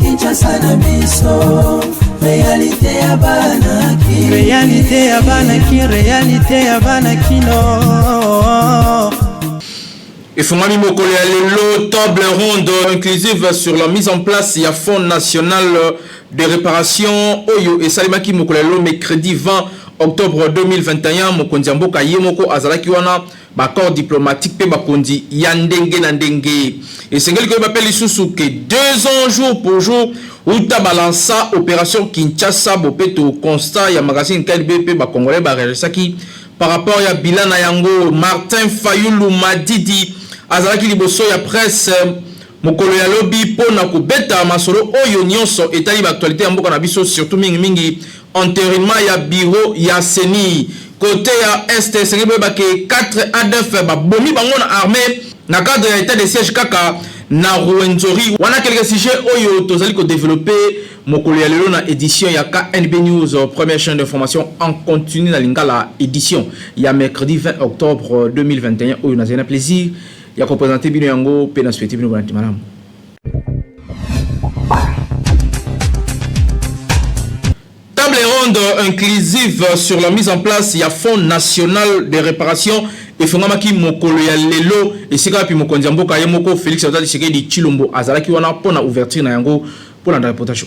Kinshasa na biso réalité ya banaki réalité ya banakino. Et Fongami Mokole Lelo, table ronde inclusive sur la mise en place du Fonds national de réparation Oyo et Salimaki Mokole Lelo mercredi 20 octobre 2021 Mokonzi Mboka Yemoko Azalaki wana accord diplomatique pe bakondi yandenge na ndenge et sengeli ko bapeli susu que 2 ans jour pour jour uta balança opération Kinshasa bopeto constat ya magazine KLB ba congolais ba réalisaki par rapport ya bilan na yango. Martin Fayulu Madidi azalaki liboso ya presse mokolo ya lobby pona ko beta masolo oyo nyonso etali ba actualité ya mboka na biso surtout mingi enterrement ya bureau ya Seni côté ya Est sengeli ke 4 ADF ba bomi bango na armée na cadre ya état de siège kaka na Rwenzori wana quelques sujets oyo tozali ko développer mokolo ya lelo na édition ya KNB News première chaîne d'information en continu na lingala édition ya mercredi 20 octobre 2021 oyo na zena plaisir ya ko présenter bino yango pe na souhaiter bino bonne malam. Table ronde inclusive sur la mise en place du Fonds national de réparation et Fongamaki Mokolo ya lelo et sika pi Mokonzi Mboka Yemoko Félix Antoine Tshisekedi Tshilombo azalaki wana pona ouverture na yango pona na reportage.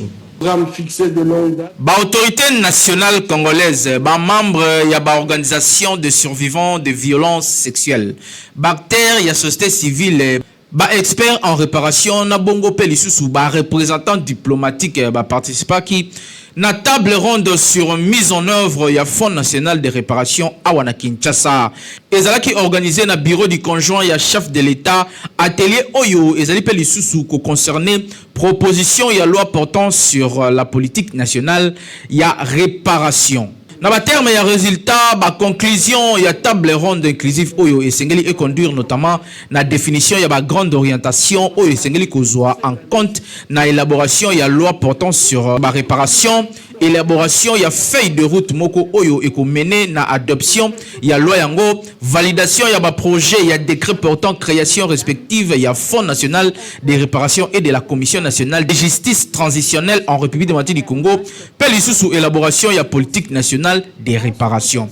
Ba autorité nationale congolaise, ba membre ya ba organisation de survivants de violences sexuelles, bactères ya société civile, ba expert en réparation na bongo pe lisusu ba représentant diplomatique ba participant qui na table ronde sur mise en œuvre ya Fonds national de réparation awana Kinshasa. Ezalaki organisé na bureau du conjoint ya chef de l'État atelier oyo ezali pe lisusu ko concerné proposition ya loi portant sur la politique nationale ya réparation. Na ba terme ya résultat ba conclusion ya table ronde inclusive oyo esengeli et conduire notamment na définition ya ba grande orientation oyo esengeli kozwa en compte na élaboration ya loi portant sur ba réparation, élaboration ya feuille de route moko oyo eko mené na adoption ya loi yango, validation ya ba projet ya décret portant création respective ya Fonds national de réparation et de la Commission nationale de justice transitionnelle en République démocratique du Congo, pelisusu élaboration ya politique nationale des réparations.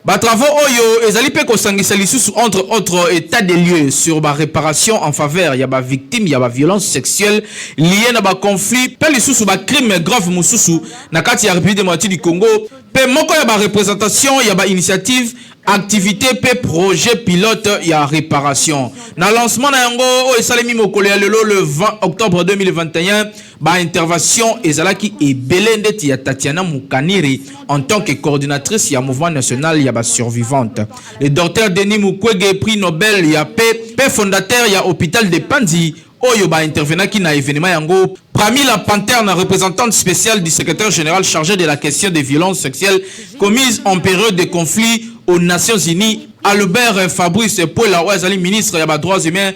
Ba travaux oyo ezali pe ko sangisa lisusu entre autres état des lieux sur ba réparation en faveur ya ba victime ya ba violence sexuelle liée na ba conflit pe lisusu ba crime grave mususu na kati ya République démocratique du Congo pe moko ya ba représentation ya ba initiative activité pe projet pilote ya réparation. Na lancement na yango o esalemi mokolo ya lelo le 20 octobre 2021 ba intervention ezalaki ebele ndeti ya Tatiana Mukaniri en tant que coordinatrice ya mouvement national ya ba survivante. Le docteur Denis Mukwege prix Nobel ya paix fondateur ya hôpital de Panzi oyo ba intervenaki na événement yango. Parmi la panthère na représentante spéciale du secrétaire général chargé de la question des violences sexuelles commises en période de conflit aux Nations Unies, Albert Fabrice Pola Ouazali, ministre des droits humains,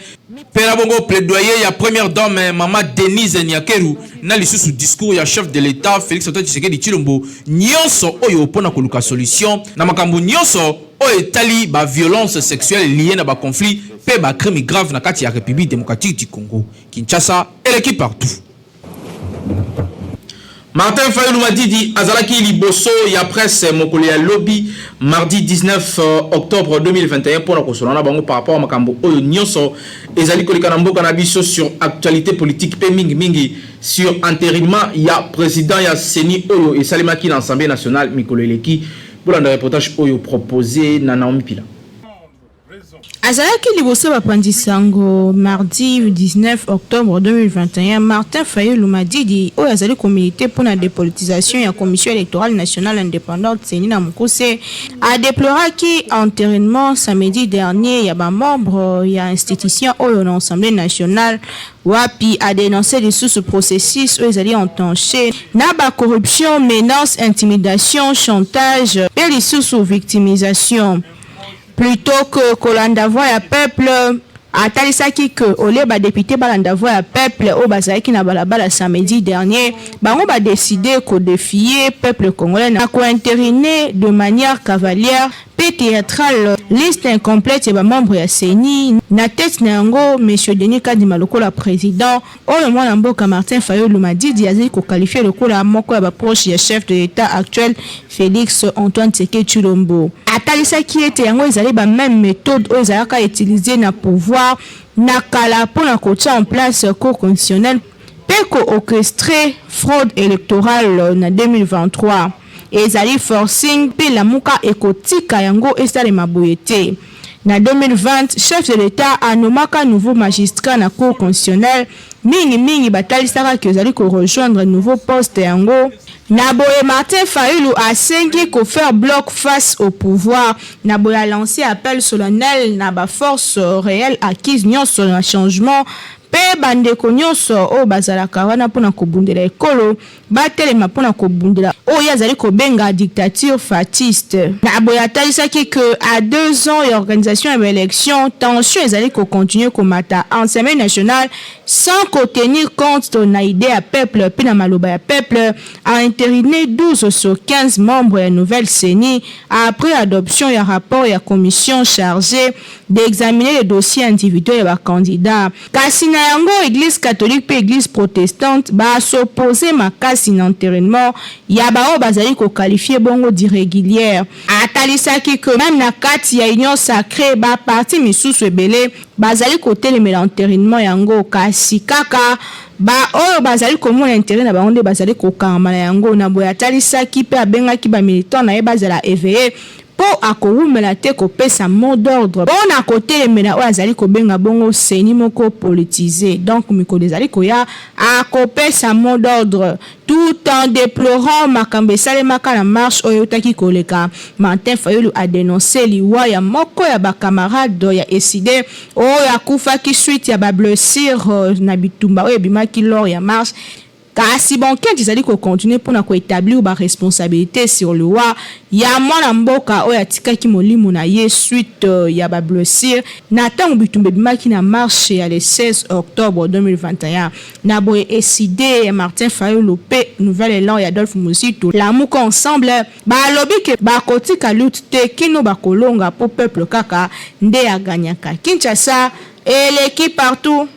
Pelabongo plaidoyer ya première dame Maman Denise Nyakeru, na lisusu discours ya chef de l'État Félix Antoine Tshisekedi Tshilombo, nyonso oyo pona koluka solution, na makambo nyonso oyo etali ba violence sexuelle liée na ba conflit, pe ba crime grave na kati ya République démocratique du Congo. Kinshasa, et l'équipe partout. Martin Fayulu Madidi azalaki liboso ya presse mokolo ya lobby mardi 19 octobre 2021 pour la kosolana bango par rapport à makambo oyo nyonso ezali kolika na mboka na biso sur actualité politique pe mingi sur enterrement ya président ya Seni oyo esalimaki na Assemblée nationale mikolo eleki pour un reportage oyo proposé na Naomi Pila. Azalaki liboso bapandisango mardi 19 octobre 2021 Martin Fayulu Madidi oyo azali comité pour la dépolitisation ya commission électorale nationale indépendante Seni na Mukuse a déploré qui enterrement samedi dernier ya ba membre ya institution oyo na Assemblée nationale wapi a dénoncé les sous-processus oyo ezali entanché na ba corruption, menace, intimidation, chantage et les sous-victimisation. Plutôt que Kolanda voix à peuple, atalisaki que ole ba député balanda voix ya peuple o bazalaki na balabala samedi dernier bango ba décider ko défier peuple congolais na ko interiner de manière cavalière pe théâtrale liste incomplète ya ba membre ya CENI na tête na yango monsieur Denis Kadima lokola président oyo mwana mboka Martin Fayulu Madidi azali ko qualifier lokola moko ya ba proche ya chef de l'état actuel Félix Antoine Tshisekedi Tshilombo. Atalisaki ete yango ezali ba même méthode oyo ezalaka utiliser na pouvoir na kala pona kotia en place cour constitutionnelle pe ko orchestrer fraude électorale na 2023 ezali forcing pe la muka ekotika yango esalema boye te. Na 2020 chef de l'état anomaka nouveau magistrat na cour constitutionnelle mingi batalisaka ke ezali ko rejoindre nouveau poste yango. Naboye Martin Fayulu a sengi ko faire bloc face au pouvoir. Naboye a lancé appel solennel na ba force réelle acquise sur le changement. Pe bandeko nyonso o bazalaka wana pona kobundela ekolo batelema pona kobundela o yazali kobenga dictature fasciste. Naboye atalisaki que à 2 ans l'organisation de l'élection tension ezali ko continuer komata Assemblée nationale sans ko tenir compte de na idée à peuple pe na maloba ya peuple a entériné 12 sur 15 membres ya nouvelle CENI après adoption ya rapport ya commission chargée d'examiner les dossiers individuels ya ba candidats. Kasina yango église catholique pe église protestante ba s'opposer makasi na enterrement ya ba o bazali ko qualifier bongo d'irrégulière. Atalisaki que même na kati ya union sacrée ba parti misusu ebele bazali ko telemela enterrement yango kasi kaka ba oyo bazali komona intérêt na bango nde bazali ko kangama na yango na boya atalisaki pe abengaki ba militant na ye bazala éveillé po akoumela te kopesa mot d'ordre on a côté les mena o azali ko benga bongo CENI moko politisé donc mikolo ezali ko ya akopesa mot d'ordre tout en déplorant makambe salemaka na marche oyo taki koleka. Martin Fayulu a dénoncé liwa ya moko ya ba camarade ya ESID oyo akufaki suite ya ba blessure na bitumba oyo bimaki lors ya marche. Kasi bonke tizali ko continuer pona ko établir ba responsabilité sur le roi ya mwana mboka oyo atikaki molimo na ye suite ya ba blessure na tango bitumbe bimaki na marche ya le 16 octobre 2021 na boye ESID ya Martin Fayulu pe nouvel élan ya Adolphe Muzito la muko ensemble ba lobi ke ba kotika lutte te kino ba kolonga po peuple kaka nde ya ganyaka Kinshasa et l'équipe partout.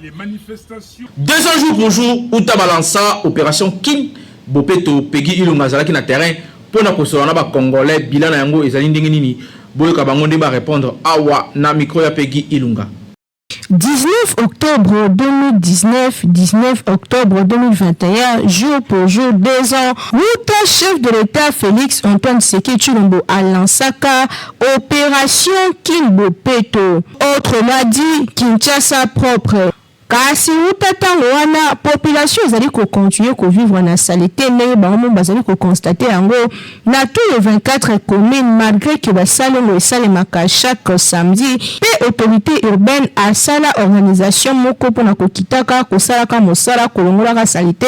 Les manifestations. 200 jours pour jour, Outa Balança, opération King, Bopeto, Peggy Ilunga Zalaki na terrain, pour na kosolana ba Congolais, bilan yango ezali ndenge nini, boyo kabango nde ba répondre awa na micro ya Peggy Ilunga. 19 octobre 2019, 19 octobre 2021, jour pour jour, 2 ans, Outa chef de l'État Félix Antoine Tshisekedi Tshilombo à Lansaka, opération King Bopeto, autrement dit Kinshasa propre. Kasi utatango wana population ezali ko continuer ko vivre na saleté ndenge bango bazali ko constater yango na tous les 24 communes malgré que basalongo esalemaka chaque samedi pe autorité urbaine asala organisation moko pona kokitaka kosalaka mosala kolongolaka saleté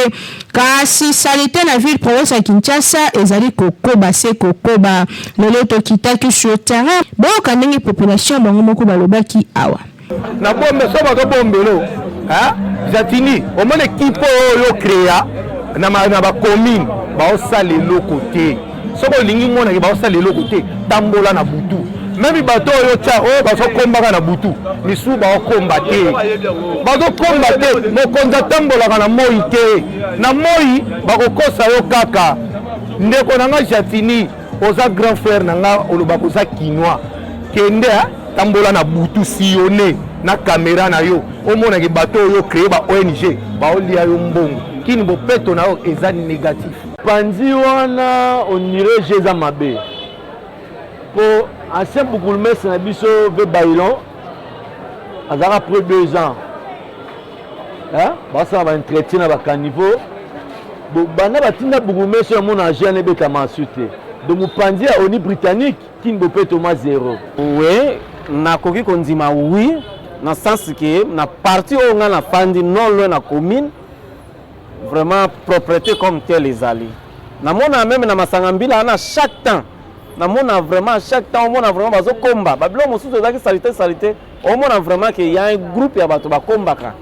kasi saleté na ville province ya Kinshasa ezali kokoba se kokoba lelo tokitaki sur terrain boka ndenge population bango moko balobaki awa na bombe soba ka bombelo ha zatini au moins équipe yo créa na ba commune ba osala eloko te soko lingi mona ke ba osala eloko te tambola na butu même bato yo tia o ba so kombaka na butu misu ba okomba te ba do komba te mo konza tambola kana moi te na moi ba kokosa yo kaka ndeko nanga zatini oza grand frère nanga oloba koza kinwa kende tambola na butu sillonné na caméra na yo omona ke bato yo créé ba ONG ba olia yo mbongo kini bopeto na yo eza négatif panzi wana onire jeza mabe po ancien bourgmestre na biso ve bailon azara après 2 ans hein ba ça va entretien na ba caniveau bo bana batinda bourgmestre mon agent ne beta masute de mopanzi ya oni britannique kini bopeto ma 0 ouais na koki kondima oui na sens que na partie où on a fandi non loin na commune vraiment propreté comme tel les alliés na mona même na masangambila na chaque temps na mona vraiment chaque temps on a vraiment bazo combat babilo mosusu ezaki salité au moins vraiment qu'il y a un groupe ya bato ba kombaka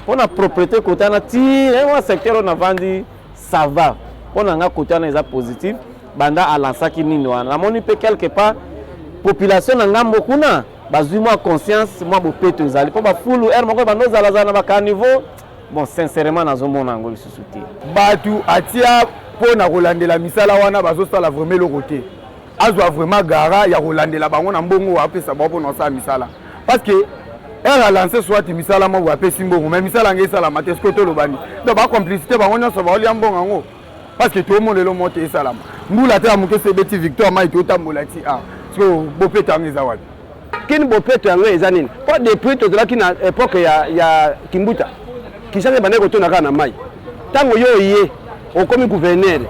pour la propriété côté na ti un secteur on a vendu ça va pour nga côté na est positif banda alansa ki nini wana na moni pe quelque part population na ngambo kuna bazui moi conscience moi bopeto ezali po ba fulu er moko bando zala na ba caniveau bon sincèrement nazomona ngoli susuti batu atia po na kolandela misala wana bazosala vraiment le côté azwa vraiment gara ya kolandela bango na mbongo apesa bapo na sa misala parce que elle a lancé soit misala mo apesi mbongo mais misala ngesala matesko to lobani donc ba complicité bango nyonso ba oli mbongo ngo parce que tout le monde le monte et salama mbula te amuke se beti victoire mai to tambola ti a parce que bopeto angeza wapi kini bopeto yango eza nini po depuis to zalaki na époque ya Kimbuta kisanga bande ko tona kana mai tango yo ye okomi gouverneur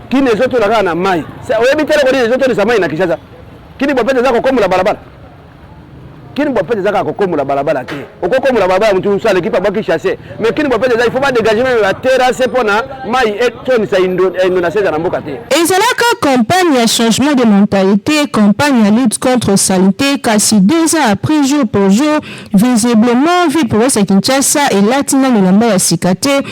kini ezoto na kana mai oyebi tele ko ni ezoto ni samai na Kinshasa kini bopeto zako komola balabala kini bopeto zako komola balabala te okokomola balabala mutu sala equipe ba Kinshasa mais kini bopeto zako il faut pas dégager la terrasse pona mai etoni sa inondation na mboka te ezalaka campagne ya changement de mentalité, campagne à lutte contre saleté, kasi 2 ans après jour pour jour, visiblement, vie pour à Kinshasa et Latina Milamba ya Sikate.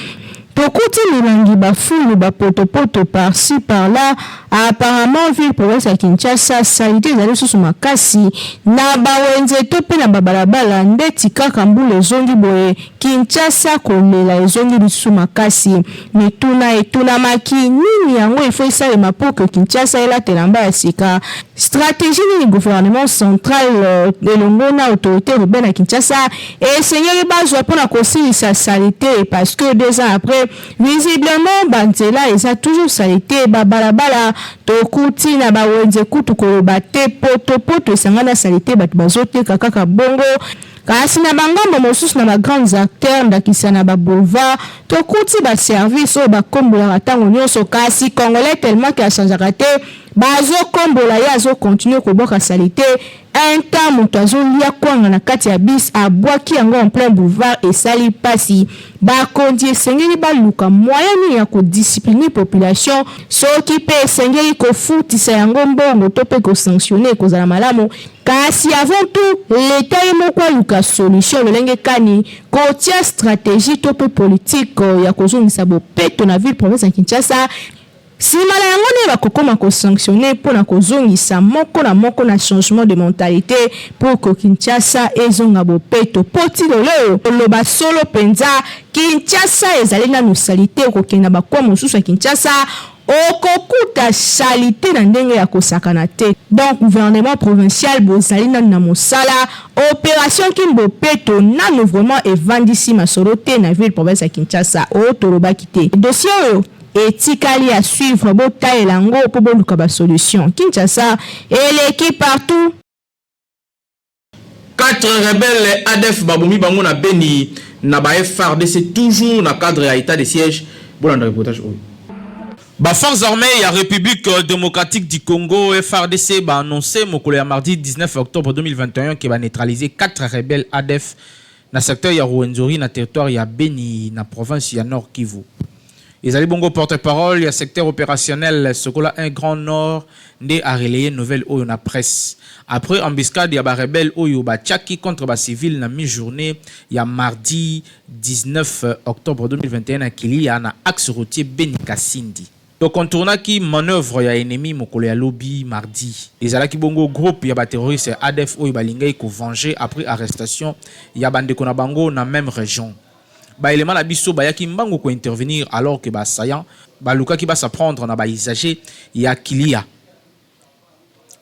Tokuti milangi bafulu bapotopoto par-ci par-là, apparemment ville province ya Kinshasa salité ezali susu makasi na bawenze to pe na babalabala ndeti kaka mbula ezongi boye Kinshasa kolela ezongi lisusu makasi mituna etulamaki nini yango ifo esalema po ke Kinshasa elatela mba ya sika stratégie nini gouvernement central elongo na autorité urbaine ya Kinshasa esengeli bazwa mpona kosilisa salité parce que 2 ans après visiblement banzela eza toujours salité babalabala tokuti na bawenze kutu koloba te poto esangana salité bato bazoteka kaka bongo kasi na bangambo mosusu na bagrands acteurs ndakisa na baboulevard tokuti baservice oyo bakombolaka ntango nyonso kasi congolais tellement ke achangeaka te bazokombola ye azokontinue koboka salité un temps moto azolia kwanga na kati ya bis abwaki yango en plein boulevard esali pasi bakondi esengeli baluka moyen ya kodiscipline population soki pe esengeli kofutisa yango mbongo to pe kosanctionner kozala malamu kasi avant tout l'état ye moko aluka solution lolenge kani kotia stratégie to pe politique ya kozongisa bopeto na ville province ya Kinshasa sima na yango ne bakokoma kosanctionner mpona kozongisa moko na changement de mentalité pour que Kinshasa ezonga bopeto poti lelo loba solo penza Kinshasa ezali na salité okokenda bakwa mosusu ya Kinshasa okokuta salité na ndenge ya kosakana te donc gouvernement provincial bozali na mosala opération kimbopeto nanu vraiment evandisi masolo te na ville province ya Kinshasa otolobaki te dossier oyo etikali à suivre botaela ngo po boluka ba solution Kinshasa eleki partout 4 rebelles ADF babumi bango na Beni na ba FARDC toujours na cadre ya état de siège bolanda reportage oyo ba forces armées ya République démocratique du Congo FARDC ba annoncé mokolo ya mardi 19 octobre 2021 que ba neutraliser 4 rebelles ADF na secteur ya Rwenzori na territoire ya Beni na province ya Nord Kivu. Ezali bongo porte-parole ya secteur opérationnel Sokola un grand nord ndé a relayé nouvelle oyo na presse. Après embuscade ya ba rebelle oyo ba tchaki contre ba civil na mi-journée ya mardi 19 octobre 2021 à Kilia na axe routier Beni Kasindi. To contourna ki manœuvre ya ennemi mokolo ya lobby mardi. Ezalaki bongo groupe ya ba terroriste ADF oyo ba lingay ko venger après arrestation ya bandeko na bango na même région. Ba élément la biso ba yaki mbango ko intervenir alors que ba saillant ba luka ki ba s'apprendre na ba usager ya Kilia.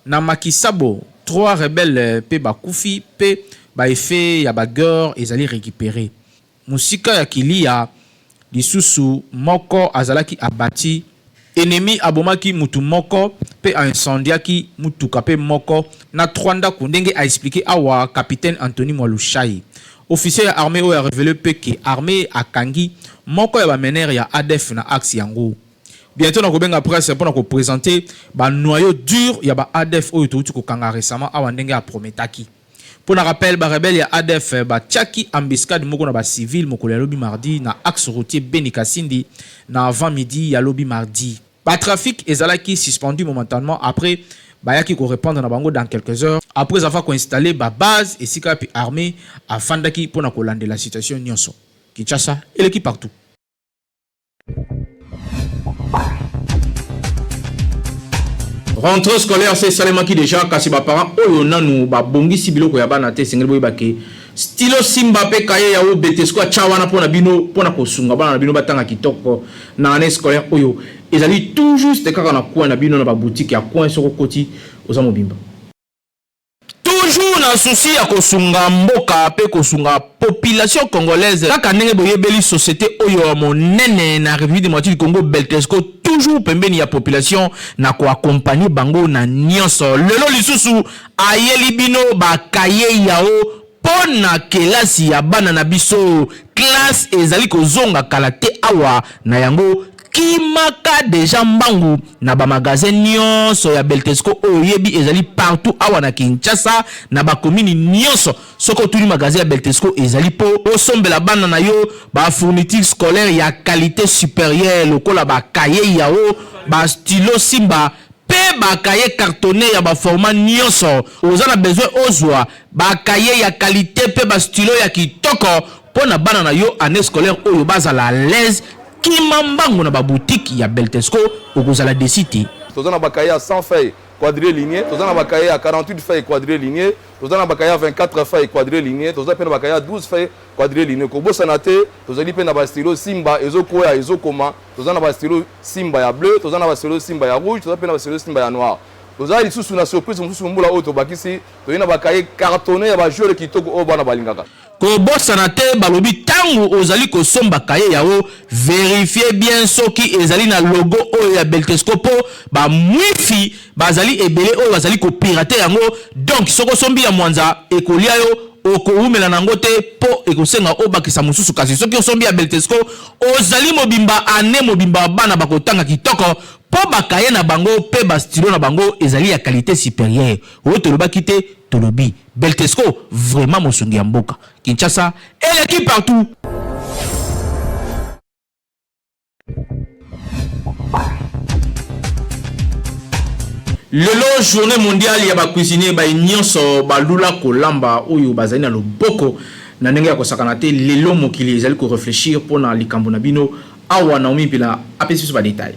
Na Makisabo 3 rebelles pe ba kufi pe ba effet ya ba guerre ezali récupérer. Musika ya Kilia lisusu moko azalaki abati ennemi abomaki mutu moko pe incendiaki mutuka pe moko na 3 ndako ndenge a expliqué awa capitaine Anthony Mwalushai. Officier ya armée oyo a révélé que armée akangi moko ya ba meneur ya ADF na axe yango. Bientôt na kobenga presse pour na présenter ba noyau dur ya ba ADF oyo touti ko kanga récemment awa ndenge a prometaki. Pour na rappel ba rebelle ya ADF ba tchaki embuscade moko na ba civil moko ya lobby mardi na axe routier Beni Kasindi na avant midi ya lobby mardi. Ba trafic ezalaki suspendu momentanément après bayaki ko répondre na bango dans quelques heures après avoir installé ba base et sika pi armée afandaki pona ko lande la situation nyonso Kinshasa et l'équipe partout. Rentrée scolaire c'est Salema qui déjà kasi ba parents oyo nanu ba bongisi biloko ya bana te sengeli boy bake stylo Simba pe kaye ya o Betesco chawana pona bino pona ko sunga bana bino batanga kitoko na année scolaire oyo ezali toujours te kaka na kwa na bino na ba boutique ya coin soko koti oza mobimba toujours na souci ya kosunga mboka pe kosunga population congolaise kaka ndenge boyebeli société oyo monene na République démocratique du Congo Beltesco toujours pembeni ya population na ko accompagner bango na nyonso lelo lisusu ayeli bino ba kaye yao pona kelasi ya bana na biso classe ezali kozonga kalate awa na yango kimaka deja mbangu na ba magasin nyonso ya Beltesco oyebi ezali partout awa na Kinshasa na ba commune nyonso soko tuli magasin ya Beltesco ezali po osombela bana na yo ba fourniture scolaire ya qualité supérieure lokola ba kaye yao ba stylo Simba pe ba kaye cartonné ya ba format nyonso ozana besoin ozwa ba kaye ya qualité pe ba stylo ya kitoko pona bana na yo année scolaire oyo bazala à l'aise kimambango na ba boutique ya Beltesco okozala desité tozana ba kaye à 100 feuilles quadrilignés tozana ba kaye à 48 feuilles quadrilignés tozana ba kaye à 24 feuilles quadrilignés tozana pe na ba kaye à 12 feuilles quadrilignés ko bosana te tozali pe na ba stylo Simba ezokoya ezokoma tozana ba stylo Simba ya bleu tozana ba stylo Simba ya rouge tozana pe na ba stylo Simba ya noir tozali lisusu na surprise mususu mbula oyo tobakisi toyina ba kaye cartonné ya ba joueur kitoko o bana balingaka ko bosana te balobi tangu ozali ko somba kaye yao vérifier bien soki ezali na logo oyo ya Beltesco po ba mwifi bazali ebele oyo bazali ko pirater yango donc soko sombi ya mwanza ekolia yo okoumela nango te po ekosenga obakisa mususu kasi soki osombi ya Beltesco ozali mobimba ane mobimba bana bakotanga kitoko po bakaye na bango pe ba stylo na bango ezali ya qualité supérieure oyo tolobaki te tolobi Beltesco vraiment mosungi ya mboka Kinshasa et l'équipe partout. Lelo journée mondiale ya ba cuisinier ba nyonso ba lula kolamba oyo bazali na loboko na ndenge ya kosakana te lelo mokili ezali ko réfléchir pona likambo na bino awa na omipila apesi so ba détail.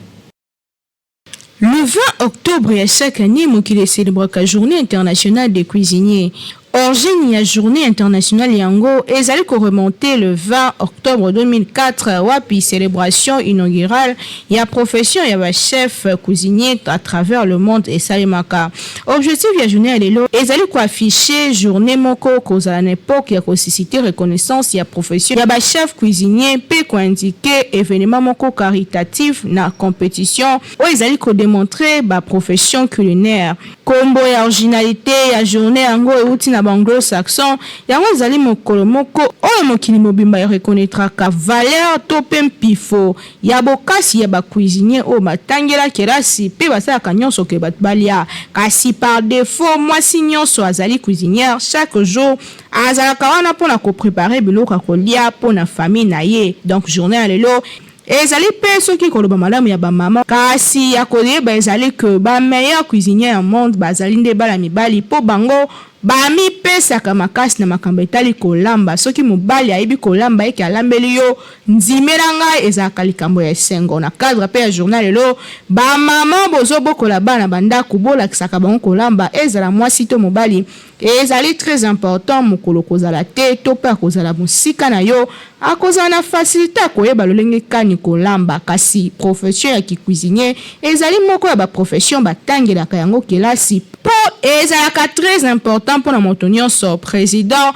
Le 20 octobre ya chaque année mokili célèbre la journée internationale des cuisiniers. Origine ya journée internationale yango ezali ko remonter le 20 octobre 2004 wapi célébration inaugurale ya profession ya ba chef cuisinier à travers le monde et salimaka. Objectif ya journée lelo ezali ko afficher journée moko kozala na époque ya ko susciter reconnaissance ya profession ya ba chef cuisinier pe ko indiquer événement moko caritatif na compétition o ezali ko démontrer ba profession culinaire. Kombo ya originalité ya journée yango euti na anglo-saxon yango ezali mokolo moko oyo mokili mobimba ya reconnaîtra ka valeur to pe mpifo ya bokasi ya ba cuisinier oyo batangela kelasi pe basalaka nyonso ke balia kasi par défaut mwasi nyonso azali cuisinière chaque jour azalaka wana mpona kopréparer biloko ya kolia mpona famille na ye donc journée ya lelo ezali pe soki koloba malamu ya ba mama kasi ya koyeba ezali que ba meilleur cuisinier au monde bazali nde bala mibali po bango bami pesaka makasi na makambo etali kolamba soki mobali ayebi kolamba eke alambeli yo nzimela ngai ezalaka likambo ya esengo na cadre pe ya journal lelo bamama bozobokola bana bandako bolakisaka bango kolamba ezala mwasi to mobali ezali très important mokolo kozala te to pe akozala mosika na yo akozala na facilité koyeba lolenge kani kolamba kasi profession ya cuisinier ezali moko ya ba profession batangelaka yango kelasi po ezalaka très important pour la moto nyonso président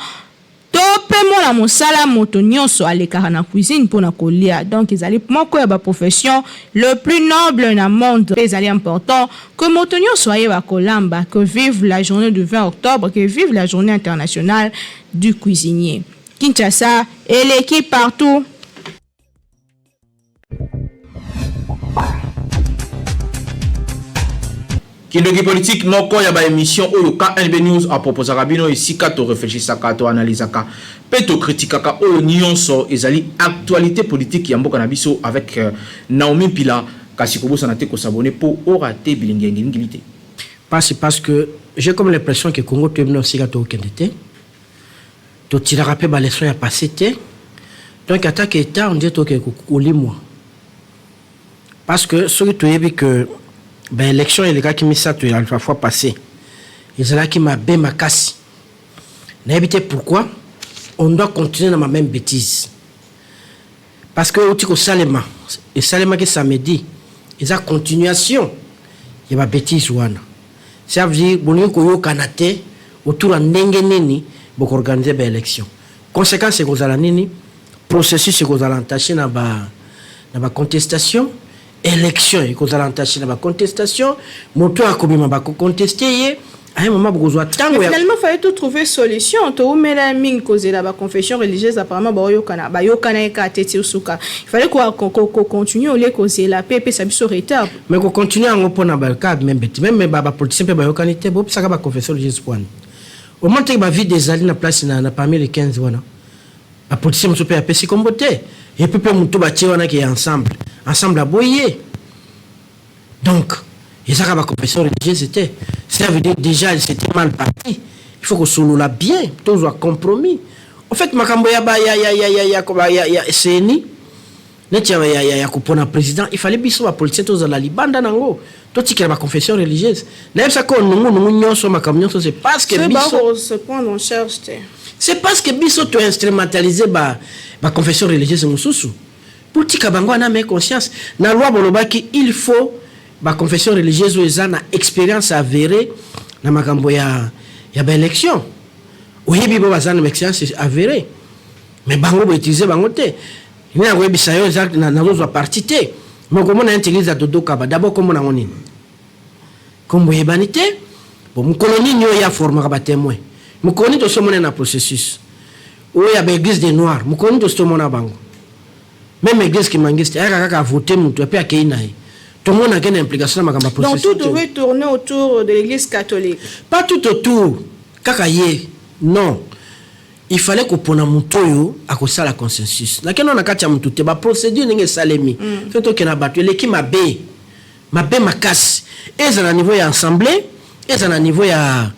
to pe mona mosala moto nyonso alekaka na cuisine pour na kolia donc ezali moko ya ba profession le plus noble na monde ezali important que moto nyonso ayeba kolamba que vive la journée du 20 octobre que vive la journée internationale du cuisinier. Kinshasa et l'équipe partout. Kindoki politique moko ya ba émission oyo KNB News a proposé rabino ici ka to réfléchissaka to analysaka pe to critiquaka oyo nyonso ezali actualité politique ya mboka na biso avec Naomi Pila kasi ko bosana te ko s'abonner pour orater bilingi ngilité. parce que j'ai comme l'impression que Congo tu es aussi gâteau aucun été. Tu tires rappel les leçons à passer donc attaque état on dit que couler moi. Parce que ce que tu as vu que ben élection et les gars qui mis ça tu la fois passé. Ils là qui m'a bien ma casse. N'habitez pourquoi on doit continuer dans ma même bêtise. Parce que au Salema et Salema qui samedi ils a continuation. Il y a bêtise ouana. Ça veut dire bonio koyo kanate autour de ndenge nini pour organiser ben élection. Conséquence c'est que la nini processus c'est que vous allez entacher na ba contestation élection et que vous allez entacher na ba contestation moto a komi ba contester à un moment vous avez tango finalement fallait tout trouver solution to umela ming cause la confession religieuse apparemment ba yokana ka tete usuka il fallait qu'on continue au lieu cause la paix ça biso retard mais qu'on continue en opona ba cadre même ba politicien ba yokana te bo ça ba confession religieuse point au moment que ba vie des alliés na place na parmi les 15 wana ba politicien mo pe apesi kombote et puis mutu ba tie wana qui ensemble à boyer donc et ça va confession religieuse c'était ça veut dire déjà c'était mal parti il faut que solo la bien tous soit compromis en fait makambo ya seni neti ya kupona président il fallait biso ba politicien tous la libanda nango to tikela ba confession religieuse na ça ko nungu nyonso makambo nyonso c'est parce que biso se prendre en charge c'est parce que biso to instrumentaliser ba confession religieuse mususu pour tika bango na mais conscience na loi bolobaki il faut ba confession religieuse ou na expérience avérée na makambo ya ba élection oyebi bo bazana expérience avérée mais bango bo utiliser bango te ni na webi sayo na zo parti te mais comment on utilise dodo kaba d'abord comment on nini comme yebanité bon mu colonie nyo ya former ba témoin mu colonie to somona na processus ou ya ba église des noirs mu colonie to somona bango même église qui mangiste aka kaka voter mutu et puis akeinaye. Tout le monde a une implication dans ma processus. Donc tout devait tourner autour de l'église catholique. Pas tout autour. Kakaye. Non. Il fallait qu'on pone mutoyo à cause la consensus. La kenon akatia mutute ba procédure n'enge salemi. Fait que na battu l'équipe ma casse. Et ça à niveau ya assemblée, et ça à niveau ya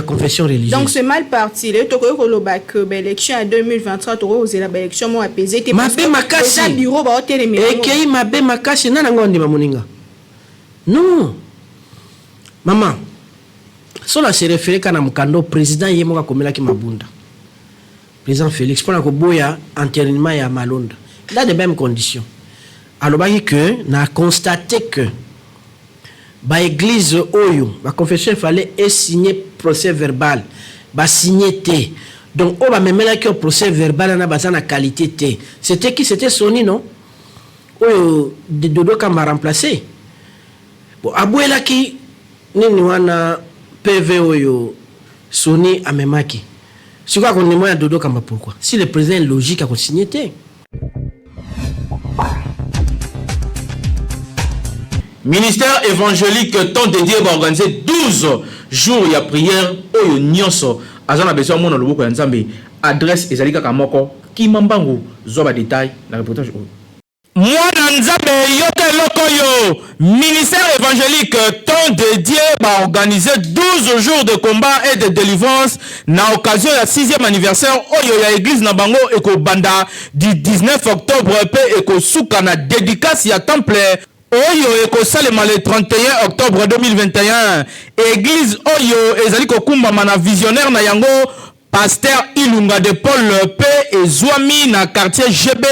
confession religieuse. Donc c'est mal parti. Le toko ko lobak l'élection en 2023 toko osé la élection mo apaisé te parce que le bureau ba hôtel mais et kei mabe makasi na ngondi ba moninga. Non. Maman. Sola se référé kana mukando président yemo ka komela ki mabunda. Président Félix pour la ko boya enterrement ya Malonda. Dans les mêmes conditions. Alors ba que na constaté que ba église oyo ba confession il fallait signer procès verbal ba signer té donc on va même là que procès verbal na bazana qualité té c'était qui c'était Sony non oyo de dodo kama remplacer bon abuela ki nini wana PV oyo Sony amemaki c'est quoi qu'on est moyen dodo kama pourquoi si le président est logique à signer té. Ministère évangélique temps dédié va organiser 12 jours de prière oyo nyonso azana besoin mona loboko ya nzambe adresse ezalika kamoko kimambangu zoba détail na reportage oyo mwana nzambe yote loko yo ministère évangélique temps dédié va organiser 12 jours de combat et de délivrance na occasion ya 6e anniversaire oyo ya église na bango eko banda du 19 octobre pe eko suka na dédicace ya temple Oyo ekosalema le 31 octobre 2021 église oyo ezali kokumbama na visionnaire na yango pasteur Ilunga de Paul P ezwami na quartier GB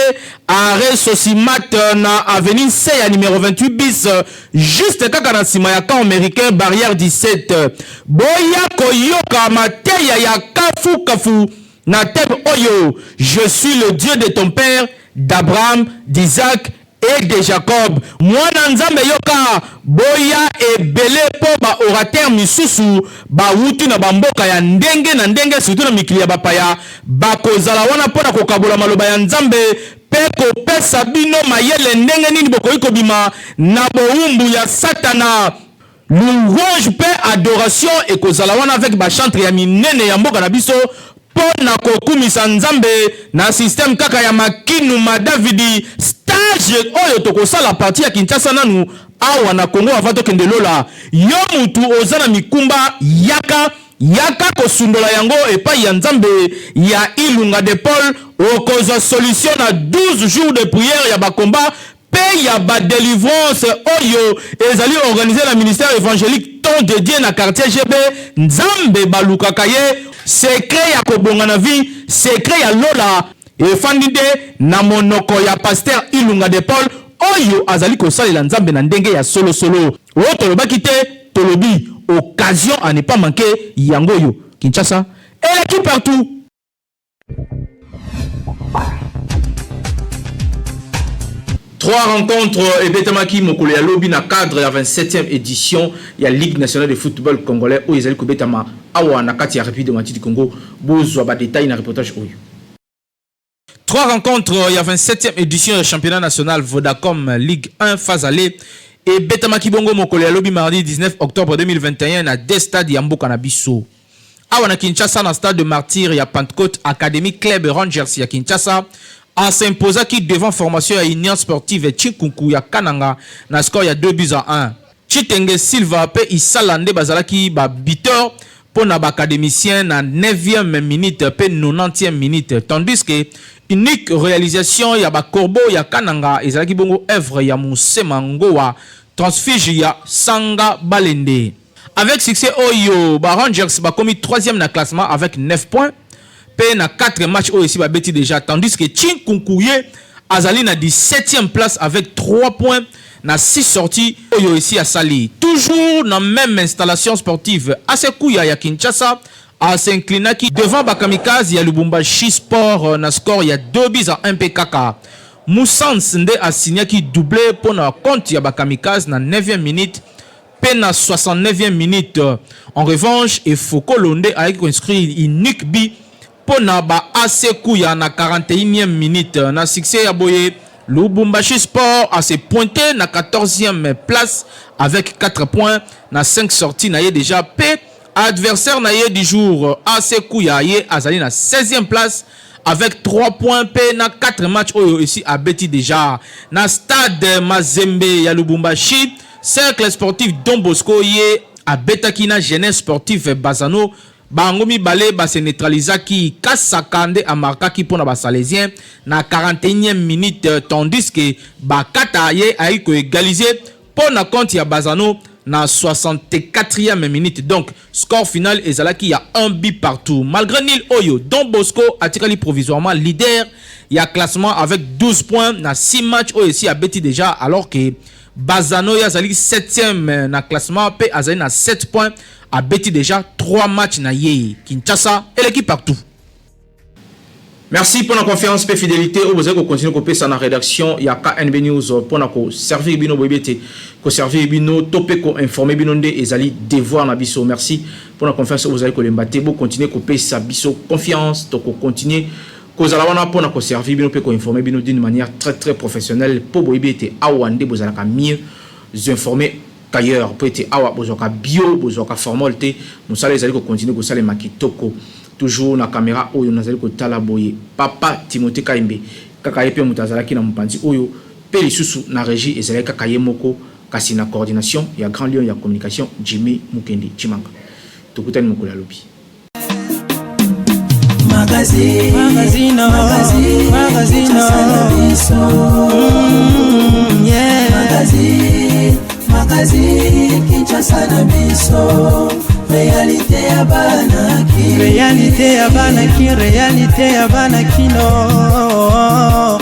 arrêt Sosimat na avenue C ya numéro 28 bis juste kaka na sima ya camp américain barrière 17 boya koyoka mateya ya kafu na thème oyo je suis le Dieu de ton père d'Abraham d'Isaac et de Jacob. Mwana nzambe yoka boya ebele po ba orateur misusu ba wutu na bamboka ya ndenge na ndenge surtout na mikili ya bapaya ba kozala wana pona kokabola maloba ya nzambe pe kopesa bino mayele ndenge nini bokoyi kobima na boumbu ya satana. Louange pe adoration et kozala wana avec ba chantre ya minene ya mboka na biso pona kokumisa nzambe na système kaka ya makinuma Davidi stage oyo tokosala parti ya Kinshasa nanu awa na Congo avant tokende lola yo mutu ozana mikumba yaka kosundola yango epai ya nzambe ya Ilunga de Paul okozwa solution na 12 jours de prière ya bakomba pe ya ba délivrance oyo ezali organisé na ministère évangélique temps dédié na quartier GB nzambe balukaka ye secret ya kobonga na vie secret ya lola efandide na monoko ya pasteur Ilunga de Paul oyo azali kosalela nzambe na ndenge ya solo o tolobaki te tolobi occasion à ne pas manquer yangoyo Kinshasa et l'équipe partout. Trois rencontres et Betamaki Mokolo ya Lobi na cadre ya 27e édition ya Ligue nationale de football congolais où ezali ko betama awa na kati ya République démocratique du Congo bozwa ba détail na reportage oyo. Trois rencontres il y a 27e édition du championnat national Vodacom Ligue 1 phase aller et Betamaki Bongo Mokolo ya Lobi mardi 19 octobre 2021 na deux stades ya Mboka na biso. Awa na Kinshasa na stade de Martyr ya Pentecôte Academy Club Rangers ya Kinshasa en s'imposant qui devant formation à Union Sportive Chikunku ya Kananga na score ya 2-1. Chitenge Silva pe Isalande bazalaki ba biteur pour na académicien na 9e minute pe 90e minute tandis que unique réalisation ya ba Corbeau ya Kananga ezalaki bongo œuvre ya Musema Ngowa transfige ya Sanga Balende. Avec succès Oyo ba Rangers ba commis 3e na classement avec 9 points. Pe na 4 matchs aussi ba beti déjà tandis que Chinkunkuye azali na 17e place avec 3 points na 6 sorties oyo ici à Sali. Toujours dans même installation sportive Asekuya ya Kinshasa a s'inclinaki devant Bakamikaze ya Lubumbashi Sport na score ya 2-1 PKK. Moussans nde a signé qui doublé pour na compte ya Bakamikaze na 9e minute pe na 69e minute. En revanche et Foko Londe a inscrit unique but pour na ba Asekuya na 41e minute na succès ya boye Lubumbashi Sport a se pointé na 14e place avec 4 points na 5 sorties na ye déjà pe adversaire na ye du jour Asekuya ye azali na 16e place avec 3 points pe na 4 matchs oyo ici a beti déjà na stade Mazembe ya Lubumbashi cercle sportif Don Bosco ye a betaki na jeunesse sportive Bazano Bangomi Balé ba se neutralisaki Kasakande a marquaki pour na ba Salésien na 41e minute tandis que Bakata ye a eu égaliser pour na compte ya Bazano na 64e minute. Donc score final ezalaki ya 1 but partout. Malgré nil Oyo, Don Bosco a tiré provisoirement leader ya classement avec 12 points na 6 matchs aussi a beti déjà alors que Bazano ya zali 7e na classement pe azali na 7 points a beti déjà 3 matchs na ye Kinshasa et l'équipe partout. Merci pour la confiance et fidélité. Vous allez continuer à couper ça dans la rédaction. Il y a KNB News pour nous servir bino boibete, ko servir bino topé ko informer bino ndé ezali devoir na biso. Merci pour la confiance. Vous allez ko lembaté bo continuer à couper sa biso confiance, to ko continuer ko zalawana pour nous servir bino pe ko informer bino d'une manière très professionnelle pour boibete awande vous allez mieux informer qu'ailleurs peut être awa bozoka bio bozoka formalité musala ezali ko continuer ko sala makitoko toujours na caméra oyo nazali ko tala boye papa Timothée Kaimbe kaka yepe mutazala ki na mpanzi oyo pe lisusu na régie ezali kaka yemoko kasi na coordination ya grand lion ya communication Jimmy Mukendi Chimanga tukutani mokolo ya lobi magazine Kinshasa na biso réalité ya bana ki réalité ya bana kino